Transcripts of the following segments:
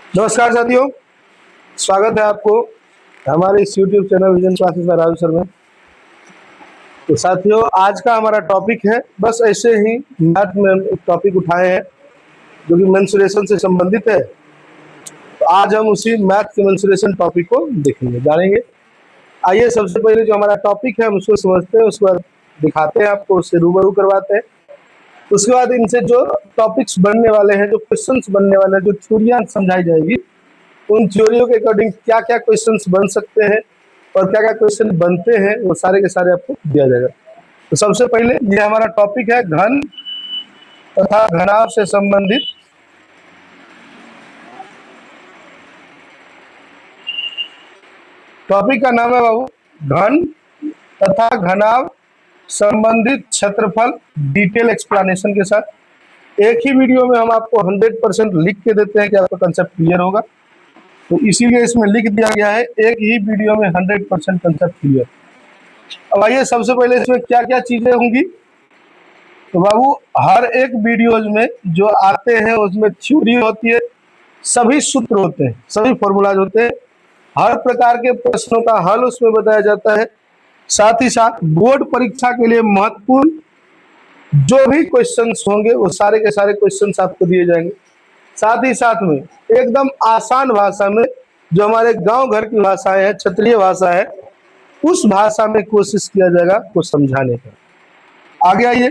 नमस्कार साथियों, स्वागत है आपको हमारे इस YouTube चैनल विजन क्लासेस में राजू सर में। तो साथियों, आज का हमारा टॉपिक है, बस ऐसे ही मैथ में एक टॉपिक उठाए हैं जो कि मेंसुरेशन से संबंधित है। तो आज हम उसी मैथ के मेंसुरेशन टॉपिक को देखेंगे, जानेंगे। आइए सबसे पहले जो हमारा टॉपिक है हम उसको समझते हैं, उसके बाद दिखाते हैं आपको, उससे रूबरू करवाते हैं। उसके बाद इनसे जो टॉपिक्स बनने वाले हैं, जो क्वेश्चंस बनने वाले हैं, जो थ्योरियां समझाई जाएगी, उन थ्योरियों के अकॉर्डिंग क्या क्या क्वेश्चंस बन सकते हैं और क्या क्या क्वेश्चन बनते हैं, वो सारे के सारे आपको दिया जाएगा। तो सबसे पहले ये हमारा टॉपिक है घन तथा घनाभ से संबंधित। टॉपिक का नाम है बाबू घन तथा घनाभ संबंधित क्षेत्रफल, डिटेल एक्सप्लेनेशन के साथ। एक ही वीडियो में हम आपको 100% लिख के देते हैं कि आपका कंसेप्ट क्लियर होगा, तो इसीलिए इसमें लिख दिया गया है एक ही वीडियो में 100% कंसेप्ट क्लियर। अब आइए सबसे पहले इसमें क्या क्या चीजें होंगी। तो बाबू हर एक वीडियोज में जो आते हैं उसमें थ्योरी होती है, सभी सूत्र होते हैं, सभी फॉर्मूलाज होते हैं, हर प्रकार के प्रश्नों का हल उसमें बताया जाता है। साथ ही साथ बोर्ड परीक्षा के लिए महत्वपूर्ण जो भी क्वेश्चंस होंगे वो सारे के सारे क्वेश्चंस आपको दिए जाएंगे। साथ ही साथ में एकदम आसान भाषा में, जो हमारे गांव घर की भाषाएं है, क्षेत्रीय भाषा है, उस भाषा में कोशिश किया जाएगा को समझाने का। आगे आइए।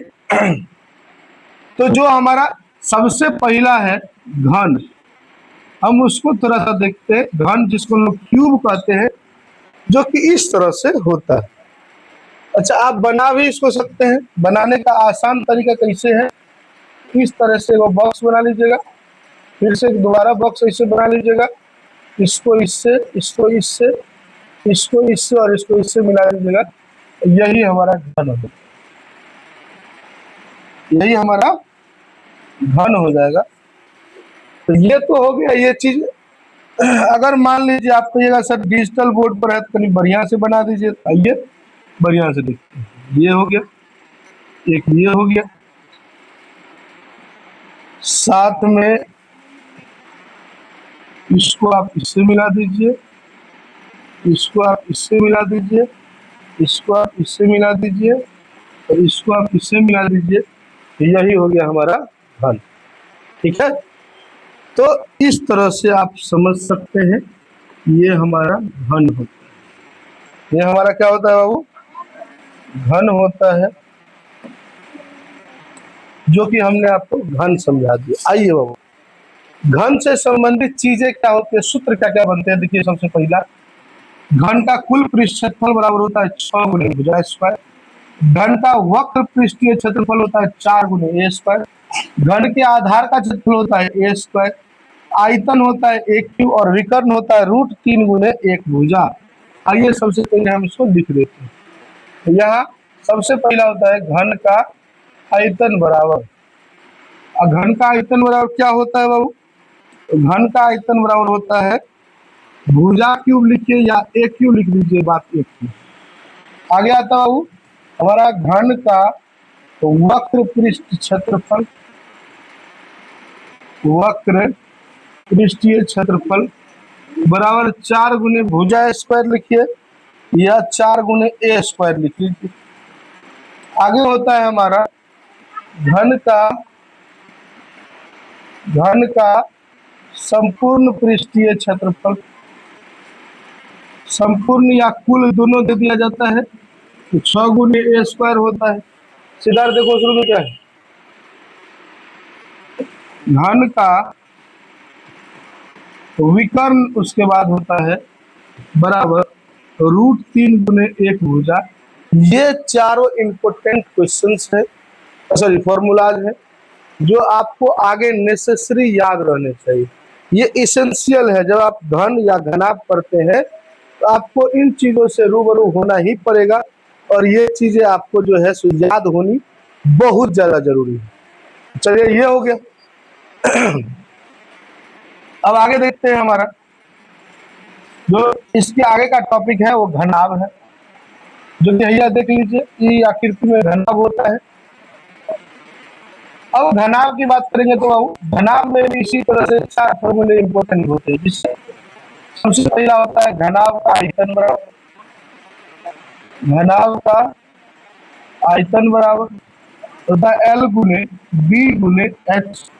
तो जो हमारा सबसे पहला है घन, हम उसको थोड़ा सा देखते हैं। घन जिसको लोग क्यूब कहते हैं, जो कि इस तरह से होता है। अच्छा, आप बना भी इसको सकते हैं। बनाने का आसान तरीका कैसे है, इस तरह से वो बॉक्स बना लीजिएगा, फिर से दोबारा बॉक्स ऐसे बना लीजिएगा, इसको इससे, इसको इससे, इसको इससे और इसको इससे मिला लीजिएगा। यही हमारा घन हो, यही हमारा घन हो जाएगा। तो ये तो हो गया ये चीज। अगर मान लीजिए आप कहिएगा सर डिजिटल बोर्ड पर है तो कहीं बढ़िया से बना दीजिए, आइए बढ़िया से देखते हैं। ये हो गया, एक ये हो गया, साथ में इसको आप इससे मिला दीजिए, इसको आप इससे मिला दीजिए, इसको आप इससे मिला दीजिए और इसको आप इससे मिला दीजिए। यही हो गया हमारा घन। ठीक है, तो इस तरह से आप समझ सकते हैं ये हमारा घन होता है। ये हमारा क्या होता है बाबू? घन होता है, जो कि हमने आपको घन समझा दिया। आइए बाबू, घन से संबंधित चीजें क्या होती है, सूत्र क्या क्या बनते हैं। देखिए सबसे पहला, घन का कुल पृष्ठफल बराबर होता है 6 गुने भुजा स्क्वायर। घन का वक्र पृष्ठीय क्षेत्रफल होता है 4 गुने ए स्क्वायर। घन के आधार का क्षेत्रफल होता है ए स्क्वायर। आयतन होता है एक क्यूब और विकर्ण होता है √3 गुने एक भुजा। आइए सबसे पहले हम इसको लिख देते हैं। तो यहाँ सबसे पहला होता है घन का आयतन बराबर। घन का आयतन बराबर क्या होता है बाबू? घन का आयतन बराबर होता है, भुजा क्यूब लिखिए या एक क्यूब लिख दीजिए, बात एक थी। आगे आता बाबू हमारा घन का वक्र पृष्ठ क्षेत्रफल, वक्र पृष्ठीय क्षेत्रफल बराबर 4 गुने भुजा स्क्वायर लिखिए या 4 गुने ए स्क्वायर लिख लीजिए। आगे होता है हमारा घन का संपूर्ण पृष्ठीय क्षेत्रफल, संपूर्ण या कुल दोनों दे दिया जाता है, तो 6 गुने ए स्क्वायर होता है। सिद्धार्थ देखो शुरू में क्या है, घन का विकर्ण उसके बाद होता है बराबर √3 गुने एक भुजा। ये चारों इंपोर्टेंट क्वेश्चंस है, सॉरी फॉर्मूलाज है, जो आपको आगे नेसेसरी याद रहने चाहिए। ये इसेंशियल है। जब आप घन या घनाभ पढ़ते हैं तो आपको इन चीजों से रूबरू होना ही पड़ेगा, और ये चीजें आपको जो है सो याद होनी बहुत ज्यादा जरूरी है। चलिए ये हो गया। अब आगे देखते हैं हमारा जो इसके आगे का टॉपिक है वो घनाभ है, जो कि भैया देख लीजिए, ये आकृति में घनाभ होता है। अब घनाभ की बात करेंगे तो घनाभ में भी इसी तरह से 4 फॉर्मूले इंपॉर्टेंट होते हैं, जिससे सबसे पहला होता है घनाभ का आयतन बराबर, घनाभ का आयतन बराबर होता है L गुने बी गुने एच।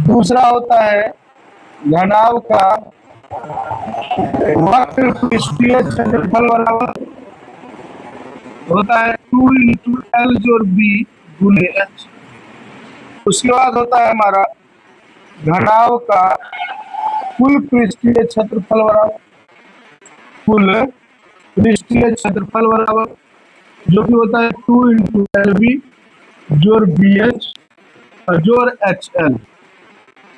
दूसरा होता है घनाभ का वक्र पृष्ठीय क्षेत्रफल बराबर होता है 2 × L जोड़ बी गुने एच। उसके बाद होता है हमारा घनाभ का कुल पृष्ठीय क्षेत्रफल बराबर, कुल पृष्ठीय क्षेत्रफल बराबर जो कि होता है 2 × LB जोड़ BH जोड़ HL।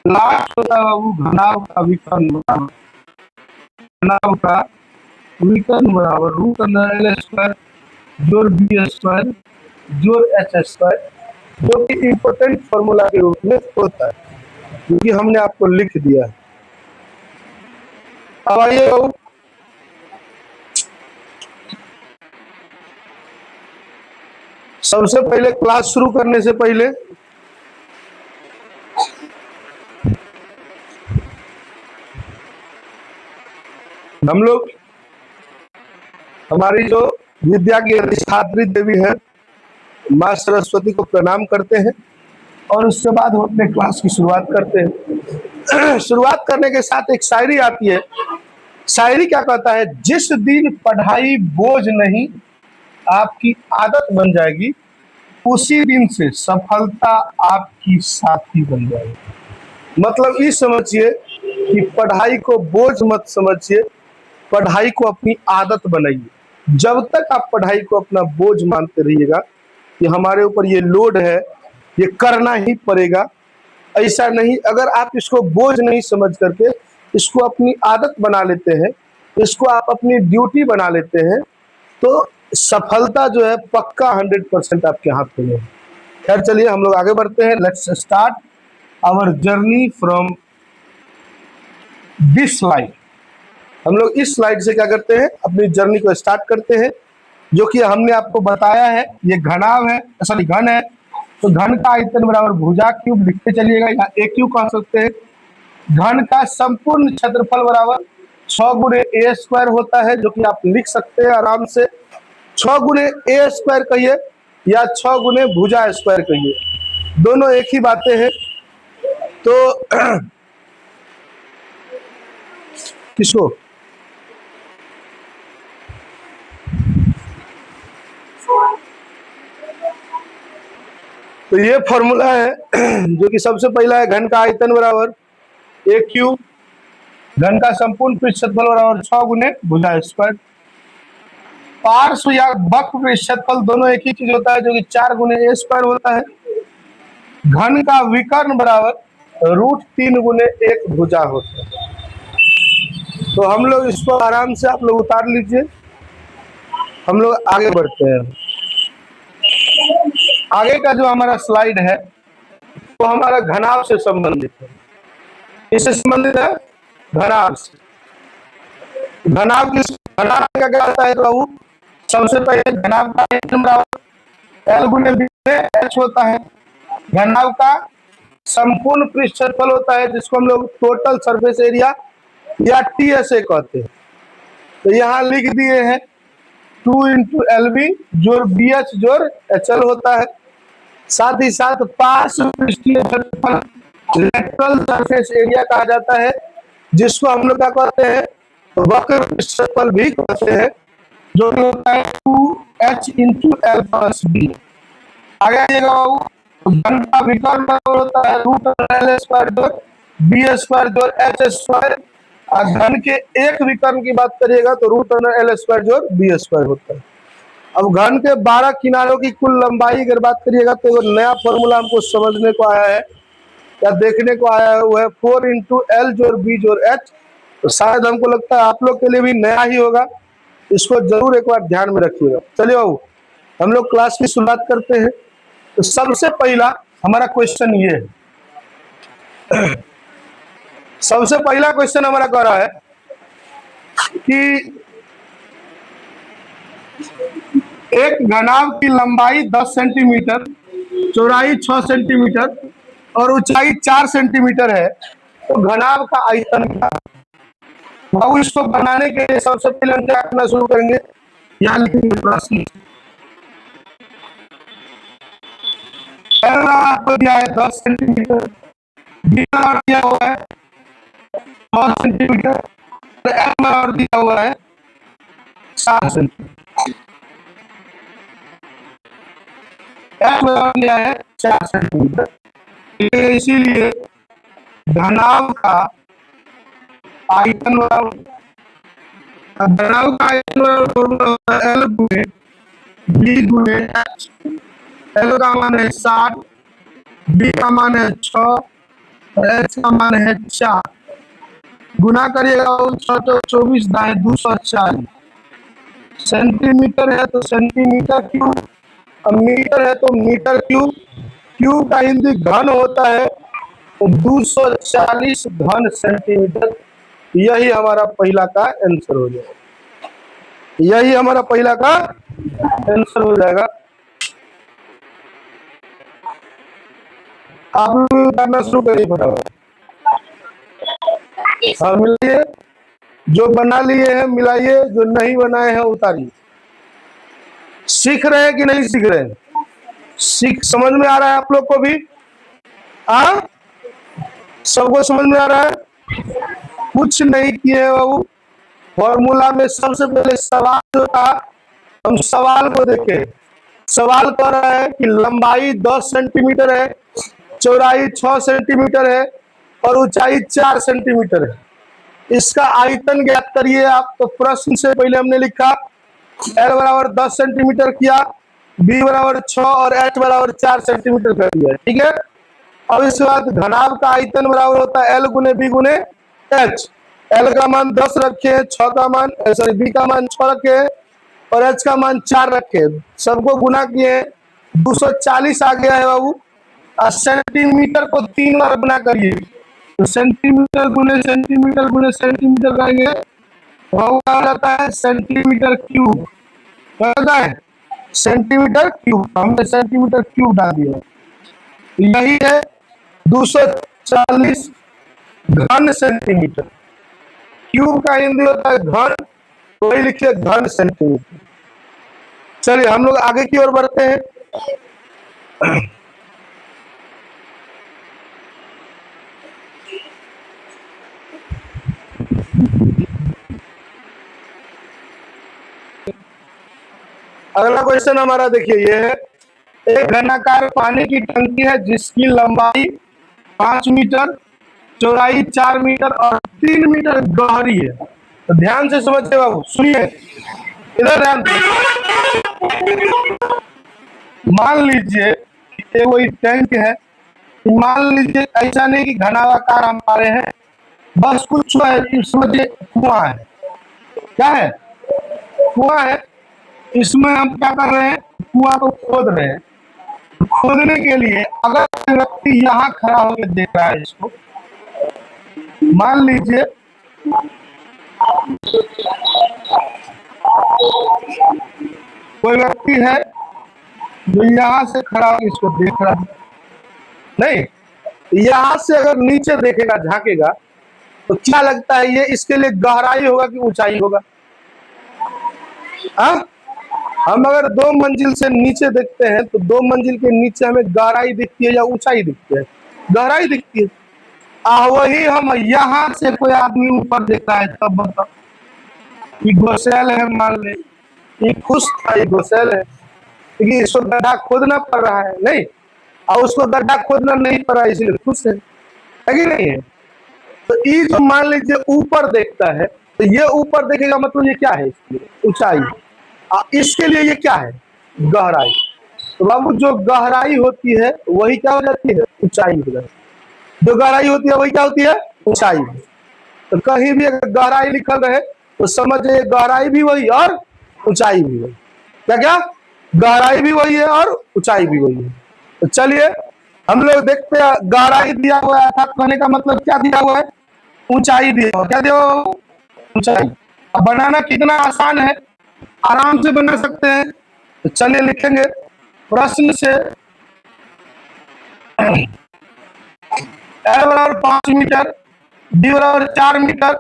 लास्ट होता है बाबू घनाभ का विकर्ण बराबर, घनाभ का विकर्ण बराबर √L² जोड़ B² जोड़ H², जो कि इंपोर्टेंट फॉर्मूला के रूप में होता है, क्योंकि हमने आपको लिख दिया है। अब आइए बाबू सबसे पहले क्लास शुरू करने से पहले हम लोग हमारी जो विद्या की अधिष्ठात्री देवी है माँ सरस्वती को प्रणाम करते हैं और उसके बाद हम अपने क्लास की शुरुआत करते हैं। शुरुआत करने के साथ एक शायरी आती है। शायरी क्या कहता है? जिस दिन पढ़ाई बोझ नहीं आपकी आदत बन जाएगी, उसी दिन से सफलता आपकी साथी बन जाएगी। मतलब ये समझिए कि पढ़ाई को बोझ मत समझिए, पढ़ाई को अपनी आदत बनाइए। जब तक आप पढ़ाई को अपना बोझ मानते रहिएगा कि हमारे ऊपर ये लोड है, ये करना ही पड़ेगा, ऐसा नहीं। अगर आप इसको बोझ नहीं समझ करके इसको अपनी आदत बना लेते हैं, इसको आप अपनी ड्यूटी बना लेते हैं, तो सफलता जो है पक्का 100% आपके हाथ में है। खैर चलिए हम लोग आगे बढ़ते हैं। Let's start our journey from this slide. हम लोग इस स्लाइड से क्या करते हैं, अपनी जर्नी को स्टार्ट करते हैं, जो कि हमने आपको बताया है ये घनाभ है, सॉरी घन है, तो घन का आयतन बराबर भुजा क्यूब लिखते चलिएगा, या ए क्यूब कह सकते हैं। घन का संपूर्ण क्षेत्रफल बराबर 6 × A² होता है, जो कि आप लिख सकते हैं आराम से। 6 × A² कहिए या 6 × भुजा² कहिए, दोनों एक ही बातें हैं। तो किसको तो ये फॉर्मूला है जो कि सबसे पहला है घन का आयतन बराबर ए क्यूब, घन का संपूर्ण पृष्ठ क्षेत्रफल बराबर 6 × भुजा²। पार्श्व या वक्र पृष्ठ क्षेत्रफल दोनों एक ही चीज होता है, जो कि 4 × A² होता है। घन का विकर्ण बराबर √3 × 1 भुजा होता है। तो हम लोग इसको आराम से आप लोग उतार लीजिए, हम लोग आगे बढ़ते हैं। आगे का जो हमारा स्लाइड है वो हमारा घनाभ से संबंधित है। इससे संबंधित है घनाभ से। घनाभ का क्या होता है प्रभु? सबसे पहले घनाभ का आयतन बराबर L × B होता है। घनाभ का संपूर्ण पृष्ठ क्षेत्रफल होता है, जिसको हम लोग टोटल सरफेस एरिया या TSA कहते हैं। तो यहाँ लिख दिए हैं 2 × LB जोड़ BH जोड़ HL होता है। साथ ही साथ पार्श्व पृष्ठीय क्षेत्रफल लेटरल सरफेस एरिया कहा जाता है, जिसको हम लोग क्या कहते हैं, वक्र क्षेत्रफल भी कहते हैं, जो कि होता है 2H × L+B। आगे आइएगा बाबू, घन का विकर्ण बराबर होता है √L² जोड़ B² जोड़ H²। और घन के एक विकर्ण की बात करिएगा तो √L² जोड़ B² होता है। अब घन के 12 किनारों की कुल लंबाई अगर बात करिएगा तो एक नया फॉर्मूला हमको समझने को आया है या देखने को आया है, वो है 4 × L जोड़ B जोड़ H। तो शायद हमको लगता है आप लोग के लिए भी नया ही होगा, इसको जरूर एक बार ध्यान में रखिएगा। चलिए बाबू हम लोग क्लास की शुरुआत करते हैं। तो सबसे पहला हमारा क्वेश्चन ये है, सबसे पहला क्वेश्चन हमारा कह रहा है कि एक घनाभ की लंबाई 10 सेंटीमीटर चौड़ाई 6 सेंटीमीटर और ऊंचाई 4 सेंटीमीटर है, तो घनाभ का आयतन क्या है? बाबू इसको बनाने के लिए सबसे पहले हम क्या करना शुरू करेंगे, यहाँ लिखेंगे प्रश्न। आपको दिया है 10 सेंटीमीटर, बी और दिया हुआ है 6 सेंटीमीटर, एम और दिया हुआ है 4 सेंटीमीटर, एम और दिया है 4 सेंटीमीटर। इसीलिए घनाभ का आयतन फॉर्मूला होता है एल गुणे बी गुणे एच। एल का मान है 60, बी का मान है 6 और एच का मान है 4। गुना करिएगा 6 तो 24 दाएं 240 सेंटीमीटर है तो सेंटीमीटर क्यूब, अब मीटर है तो मीटर क्यूब। क्यूब का हिंदी घन होता है तो 240 घन सेंटीमीटर। यही हमारा पहला का आंसर हो जाएगा, यही हमारा पहला का आंसर हो जाएगा। आप लोग करना शुरू करिए फटाफट। हाँ मिलाइए, जो बना लिए हैं मिलाइए, जो नहीं बनाए हैं उतारिए। सीख रहे हैं कि नहीं सीख रहे हैं? सीख समझ में आ रहा है आप लोग को भी? सबको समझ में आ रहा है? कुछ नहीं किए बाबू। फॉर्मूला में सबसे पहले सवाल जो था, हम सवाल को देखें। सवाल कह रहा है कि लंबाई 10 सेंटीमीटर है, चौड़ाई 6 सेंटीमीटर है और ऊंचाई 4 सेंटीमीटर है। इसका आयतन ज्ञात करिए आप। तो प्रश्न से पहले हमने लिखा एल बराबर 10 सेंटीमीटर किया, बी बराबर 6 और एच बराबर 4 सेंटीमीटर कर दिया, ठीक है। अब इसके बाद घनाभ का आयतन बराबर होता है एल गुने बी गुने एच। एल का मान 10 रखे, 6 का मान सॉरी बी का मान 6 रखे और एच का मान 4 रखे, सबको गुना किए 240 आ गया है बाबू। सेंटीमीटर को 3 बार गुना करिए तो सेंटीमीटर गुने सेंटीमीटर गुने सेंटीमीटर करेंगे हो जाता है सेंटीमीटर क्यूब, होता है सेंटीमीटर क्यूब। हमने सेंटीमीटर क्यूब डाल दिया, यही है 240 घन सेंटीमीटर। क्यूब का हिंदी होता है घन, वही लिखिए घन सेंटीमीटर। चलिए हम लोग आगे की ओर बढ़ते हैं। अगला क्वेश्चन हमारा देखिए, ये है एक घनाकार पानी की टंकी है जिसकी लंबाई 5 मीटर, चौड़ाई 4 मीटर और 3 मीटर गहरी है। तो ध्यान से समझिए बाबू, सुनिए इधर ध्यान से। मान लीजिए ये कोई टैंक है, मान लीजिए ऐसा नहीं कि घनाकार हम पा रहे हैं, बस कुछ समझिए कुआं है। क्या है? कुआं है। इसमें हम क्या कर रहे हैं, कुआं को खोद रहे हैं। खोदने के लिए अगर व्यक्ति यहाँ खड़ा होकर देख रहा है इसको, मान लीजिए कोई व्यक्ति है जो यहाँ से खड़ा होकर इसको देख रहा है, नहीं यहाँ से अगर नीचे देखेगा झांकेगा तो क्या लगता है ये इसके लिए गहराई होगा कि ऊंचाई होगा? हम अगर 2 मंजिल से नीचे देखते हैं तो 2 मंजिल के नीचे हमें गहराई दिखती है या ऊंचाई दिखती है? गहराई दिखती है। वही हम यहाँ से कोई आदमी ऊपर देखता है तब बताओ, ये घोसेल है, मान ले ये खुश था, ये घोसेल है, क्योंकि इसको गड्ढा खोदना पड़ रहा है, नहीं और उसको गड्ढा खोदना नहीं पड़ रहा है इसलिए खुश है कि नहीं है? तो ये जो मान लीजिए ऊपर देखता है तो ये ऊपर देखेगा, मतलब ये क्या है? इसके लिए ऊंचाई, इसके लिए ये क्या है? गहराई। तो बाबू जो गहराई होती है वही क्या हो जाती है? ऊंचाई हो जाती है। जो गहराई होती है वही क्या होती है? ऊंचाई। तो कहीं भी अगर गहराई लिखल रहे तो समझिए गहराई भी वही और ऊंचाई भी वही। क्या क्या? गहराई भी वही है और ऊंचाई भी वही है। तो चलिए हम लोग देखते हैं, गहराई दिया हुआ है अर्थात कहने का मतलब क्या दिया हुआ है? ऊंचाई दिया हुआ। क्या दिया हुआ? ऊंचाई। अब बनाना कितना आसान है, आराम से बना सकते हैं। तो चलिए लिखेंगे प्रश्न से एल बराबर 5 मीटर, डी बराबर 4 मीटर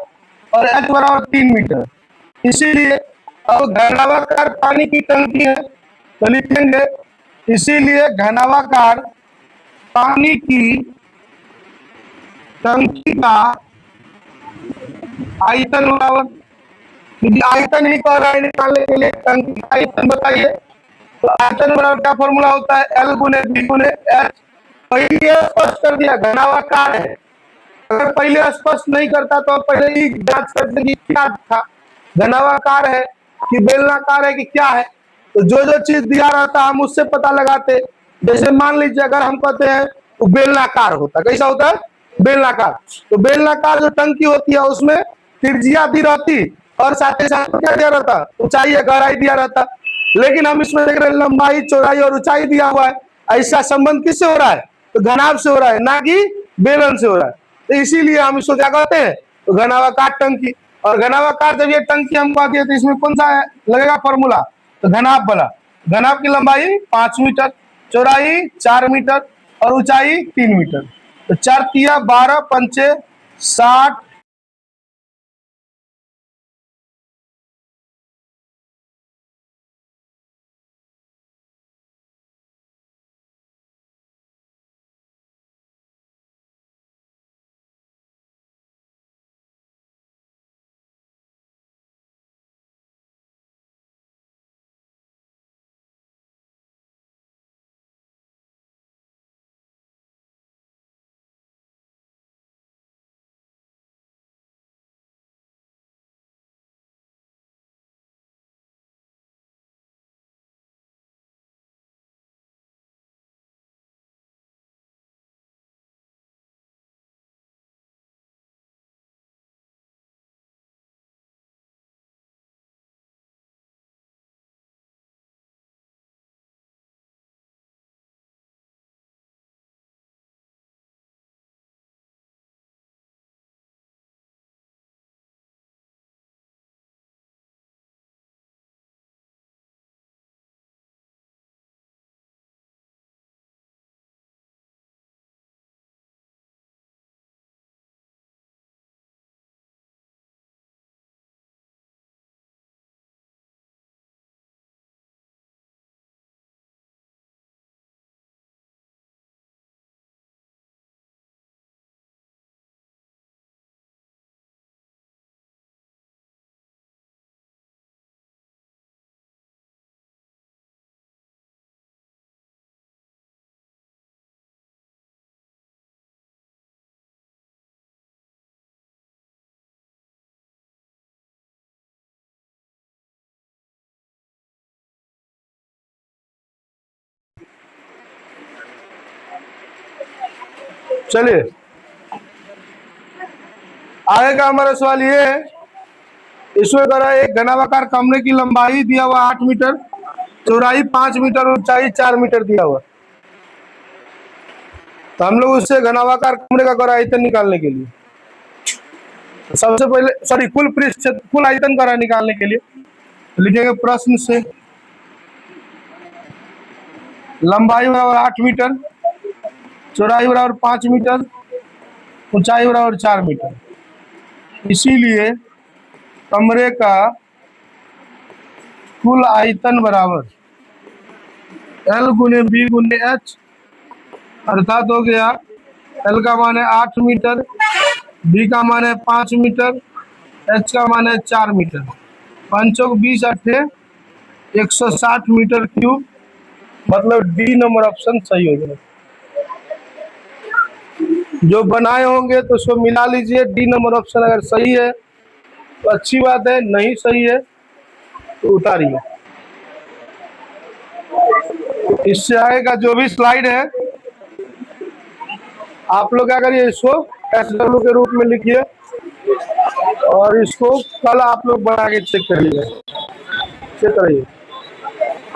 और एच बराबर 3 मीटर। इसीलिए अब घनावाकार पानी की टंकी है तो लिखेंगे, इसीलिए घनावाकार पानी की टंकी का आयतन बराबर, क्योंकि आयतन ही कह रहा है निकालने के लिए, टंकी का आयतन बताइए। तो आयतन बराबर क्या फॉर्मूला होता है, एल गुने बी गुने एच। पहले स्पष्ट कर दिया घनावाकार है, अगर पहले स्पष्ट नहीं करता तो पहले ही जांच करते कि क्या था, घनावाकार है कि बेलनाकार है कि क्या है। तो जो जो चीज दिया रहता हम उससे पता लगाते। जैसे मान लीजिए अगर हम कहते हैं तो बेलनाकार होता, कैसा होता है, बेलनाकार। तो बेलनाकार जो टंकी होती है उसमें त्रिज्या दी रहती और साथ ही साथ क्या दिया रहता, ऊंचाई या गहराई दिया रहता। लेकिन हम इसमें देख रहे हैं लंबाई चौड़ाई और ऊंचाई दिया हुआ है। ऐसा संबंध किससे हो रहा है, तो घनाभ से हो रहा है, ना कि बेलन से हो रहा है। तो इसीलिए हम इसको क्या कहते हैं, तो घनावाकार टंकी। और घनावाकार जब ये टंकी हम कहते हैं तो इसमें कौन सा लगेगा फॉर्मूला, तो घनाभ वाला। घनाभ की लंबाई 5 मीटर, चौड़ाई 4 मीटर और ऊंचाई 3 मीटर। तो 4 तिया 12 पंचे 60। चलिए आगे का हमारा सवाल ये है, इसमें करा एक घनावाकार कमरे की लंबाई दिया हुआ 8 मीटर, चौड़ाई 5 मीटर और ऊंचाई 4 मीटर दिया हुआ। तो हम लोग उससे घनावाकार कमरे का गौर आयतन निकालने के लिए सबसे पहले, सॉरी, कुल पृष्ठ कुल आयतन गौर निकालने के लिए लिखेंगे प्रश्न से लंबाई बराबर 8 मीटर, चौड़ाई बराबर 5 मीटर, ऊंचाई बराबर 4 मीटर। इसीलिए कमरे का कुल आयतन बराबर एल गुने बी गुने एच, अर्थात हो गया एल का मान है 8 मीटर, बी का मान है 5 मीटर, एच का मान है 4 मीटर। 5 20 अट्ठे 160 मीटर क्यूब, मतलब डी नंबर ऑप्शन सही हो जाएगा। जो बनाए होंगे तो उसको मिला लीजिए, डी नंबर ऑप्शन अगर सही है तो अच्छी बात है, नहीं सही है तो उतारिए। इससे आगे का जो भी स्लाइड है आप लोग क्या करिए, इसको SW के रूप में लिखिए और इसको कल आप लोग बना के चेक करिएगा, चेक करिए।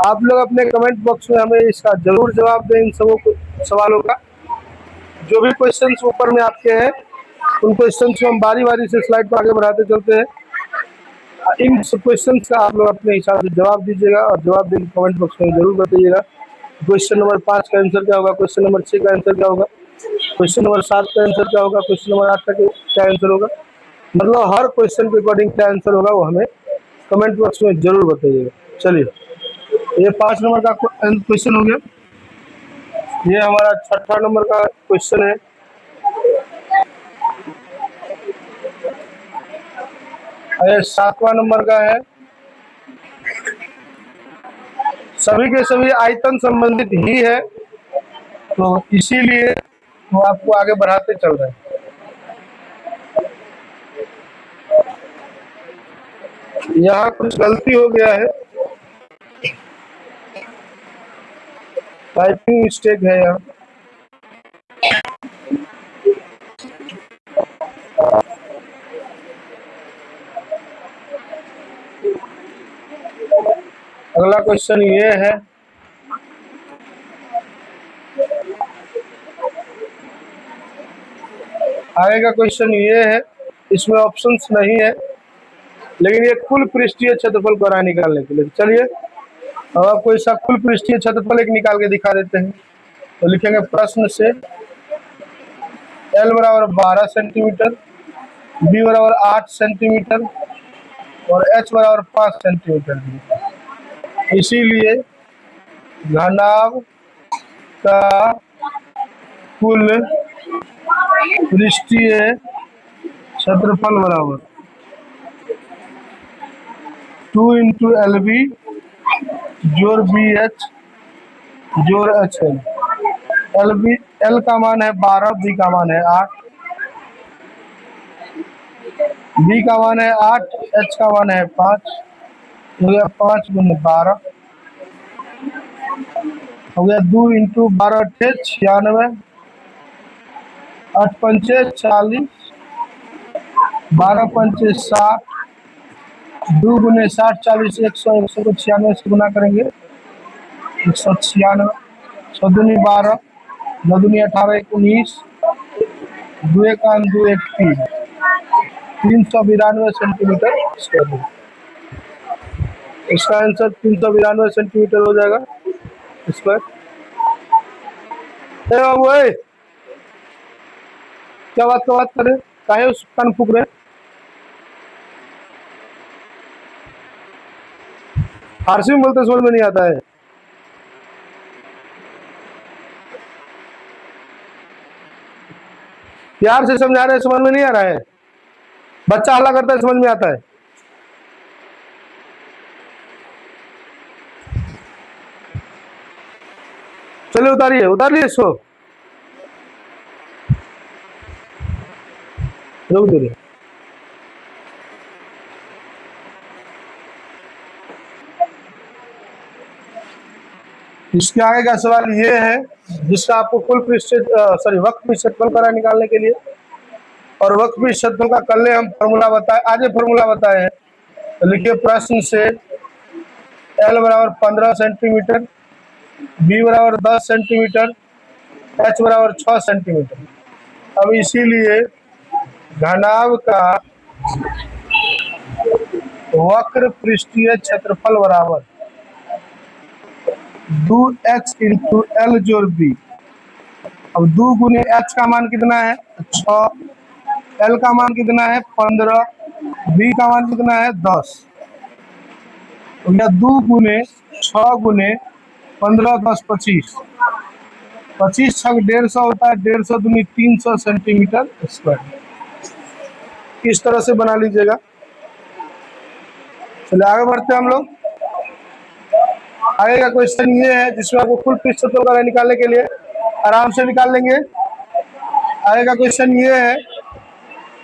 आप लोग अपने कमेंट बॉक्स में हमें इसका जरूर जवाब दें, इन सबों सवालों का। जो भी क्वेश्चंस ऊपर में आपके हैं उन क्वेश्चंस को हम बारी बारी से स्लाइड पर आगे बढ़ाते चलते हैं। इन क्वेश्चंस का आप लोग अपने हिसाब से जवाब दीजिएगा और जवाब देकर कमेंट बॉक्स में जरूर बताइएगा। क्वेश्चन नंबर 5 का आंसर क्या होगा, क्वेश्चन नंबर 6 का आंसर क्या होगा, क्वेश्चन नंबर 7 का आंसर क्या होगा, क्वेश्चन नंबर 8 का क्या आंसर होगा। मतलब हर क्वेश्चन के अकॉर्डिंग क्या आंसर होगा वो हमें कमेंट बॉक्स में जरूर बताइएगा। चलिए, ये 5 नंबर का क्वेश्चन हो गया। ये हमारा 6ठा नंबर का क्वेश्चन है। ये 7वां नंबर का है। सभी के सभी आयतन संबंधित ही है, तो इसीलिए वो आपको आगे बढ़ाते चल रहे हैं। यहाँ कुछ गलती हो गया है, टाइपिंग मिस्टेक है यहाँ। अगला क्वेश्चन ये है, आगे का क्वेश्चन ये है, इसमें ऑप्शंस नहीं है, लेकिन ये कुल पृष्ठीय क्षेत्रफल को निकालने के लिए। चलिए, अब आपको इसका कुल पृष्ठीय क्षेत्रफल एक निकाल के दिखा देते हैं। तो लिखेंगे प्रश्न से L बराबर 12 सेंटीमीटर, B बराबर 8 सेंटीमीटर और H बराबर 5 सेंटीमीटर। इसीलिए घनाभ का कुल पृष्ठीय क्षेत्रफल बराबर 2 इंटू LB जोड़ BH जोड़ HL। L का मान है 12, B का मान है 8, B का मान है 8, H का मान है 5, हो गया 5 गुने 12, हो गया 2 इंटू 12 अठे 96, 8 पंचे 40, 12 पंचे 60, 2 गुने 60 40 100, 100 को 96 से गुना करेंगे 196, 6 दूनी 12, 9 दूनी 18 19, 2 एक 2 एक 392 सेंटीमीटर स्क्वायर। इसका आंसर 392 सेंटीमीटर हो जाएगा स्क्वायर। बाबू क्या बात करें, काहे उस कान फूक रहे, फारसी में बोलते समझ में नहीं आता है। प्यार से समझा रहे, समझ में नहीं आ रहा है। बच्चा हल्ला करता है, समझ में आता है। चलिए उतारिए, उतारिए इसको, रुक दीजिए। इसके आगे का सवाल ये है, जिसका आपको कुल पृष्ठीय वक्र क्षेत्रफल का निकालने के लिए, और वक्र क्षेत्रफल का कल हम फॉर्मूला बताए, आज फॉर्मूला बताए हैं। तो लिखिए प्रश्न से L बराबर 15 सेंटीमीटर, B बराबर 10 सेंटीमीटर, H बराबर 6 सेंटीमीटर। अब इसीलिए घनाभ का वक्र पृष्ठीय क्षेत्रफल बराबर 2H इंटू L जोड़ B। अब 2 गुने H का मान कितना है 6, L का मान कितना है 15, B का मान कितना है 10। तो यह 2 गुने 6 गुने 15 10 25, 25 छक 150 होता है, 150 दूनी 300 सेंटीमीटर स्क्वायर। इस तरह से बना लीजिएगा। चलिए आगे बढ़ते हैं हम लोग। आगे का क्वेश्चन ये है, जिसमें आपको कुल पृष्ठफल का निकालने के लिए आराम से निकाल लेंगे। आगे का क्वेश्चन ये है,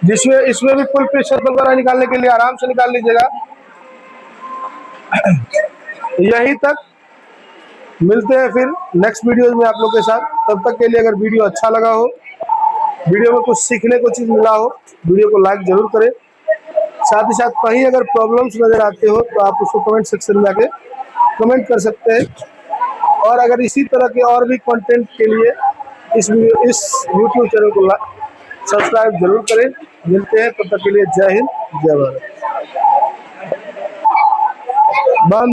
जिसमें इसमें भी कुल पृष्ठफल का निकालने के लिए आराम से निकाल लीजिएगा। यहीं तक, मिलते हैं फिर नेक्स्ट वीडियो में आप लोग के साथ। तब तक के लिए अगर वीडियो अच्छा लगा हो, वीडियो में कुछ सीखने को चीज़ मिला हो, वीडियो को लाइक जरूर करें। साथ ही साथ कहीं अगर प्रॉब्लम्स नज़र आते हो तो आप उसको कमेंट सेक्शन में जाके कमेंट कर सकते हैं। और अगर इसी तरह के और भी कंटेंट के लिए इस यूट्यूब चैनल को सब्सक्राइब जरूर करें। मिलते हैं, तब तक के लिए जय हिंद, जय भारत। बंद।